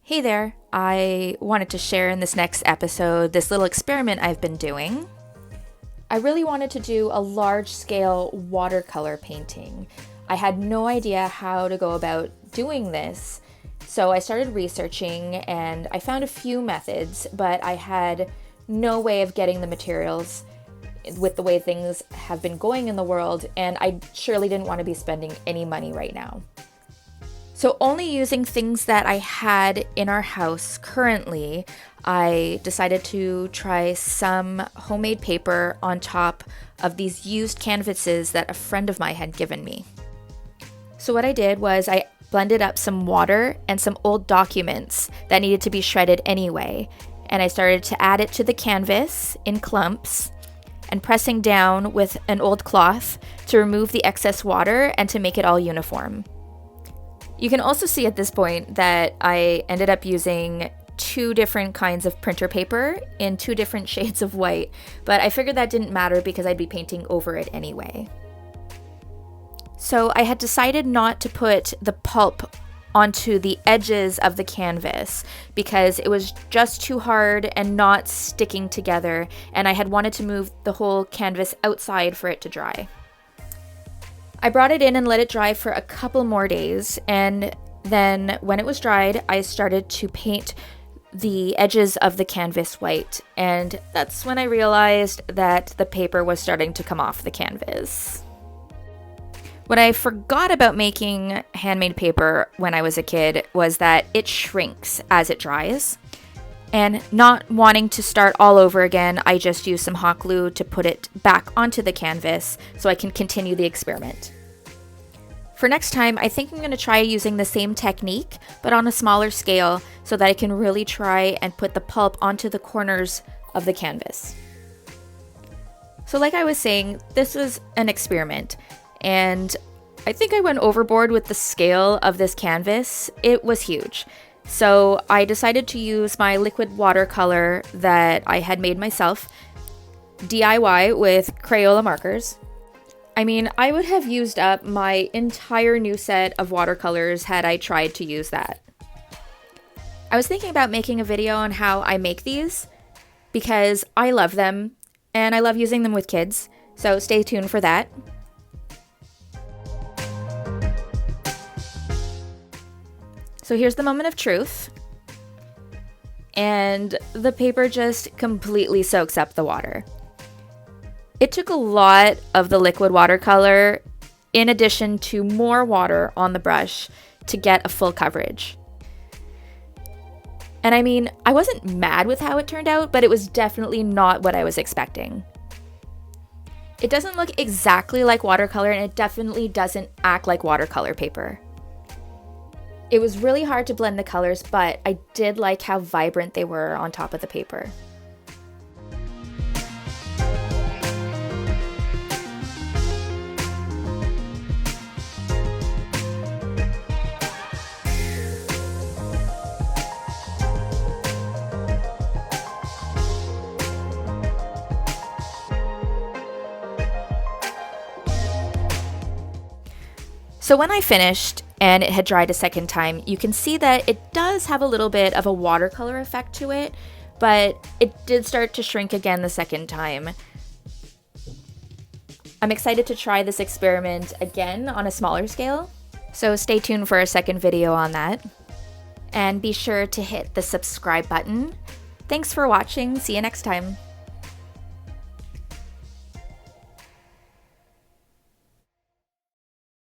Hey there, I wanted to share in this next episode this little experiment I've been doing. I really wanted to do a large-scale watercolor painting. I had no idea how to go about doing this, so I started researching and I found a few methods, but I had no way of getting the materials with the way things have been going in the world, and I surely didn't want to be spending any money right now. So only using things that I had in our house currently, I decided to try some homemade paper on top of these used canvases that a friend of mine had given me. So what I did was I blended up some water and some old documents that needed to be shredded anyway, and I started to add it to the canvas in clumps and pressing down with an old cloth to remove the excess water and to make it all uniform. You can also see at this point that I ended up using two different kinds of printer paper in two different shades of white, but I figured that didn't matter because I'd be painting over it anyway. So I had decided not to put the pulp onto the edges of the canvas because it was just too hard and not sticking together, and I had wanted to move the whole canvas outside for it to dry. I brought it in and let it dry for a couple more days, and then when it was dried, I started to paint the edges of the canvas white, and that's when I realized that the paper was starting to come off the canvas. What I forgot about making handmade paper when I was a kid was that it shrinks as it dries. And not wanting to start all over again, I just used some hot glue to put it back onto the canvas so I can continue the experiment. For next time, I think I'm going to try using the same technique, but on a smaller scale so that I can really try and put the pulp onto the corners of the canvas. So like I was saying, this was an experiment, and I think I went overboard with the scale of this canvas. It was huge. So I decided to use my liquid watercolor that I had made myself, DIY with Crayola markers. I mean, I would have used up my entire new set of watercolors had I tried to use that. I was thinking about making a video on how I make these because I love them and I love using them with kids, so stay tuned for that. So here's the moment of truth. And the paper just completely soaks up the water. It took a lot of the liquid watercolor in addition to more water on the brush to get a full coverage. And I mean, I wasn't mad with how it turned out, but it was definitely not what I was expecting. It doesn't look exactly like watercolor, and it definitely doesn't act like watercolor paper. It was really hard to blend the colors, but I did like how vibrant they were on top of the paper. So when I finished and it had dried a second time, you can see that it does have a little bit of a watercolor effect to it, but it did start to shrink again the second time. I'm excited to try this experiment again on a smaller scale, so stay tuned for a second video on that. And be sure to hit the subscribe button. Thanks for watching. See you next time.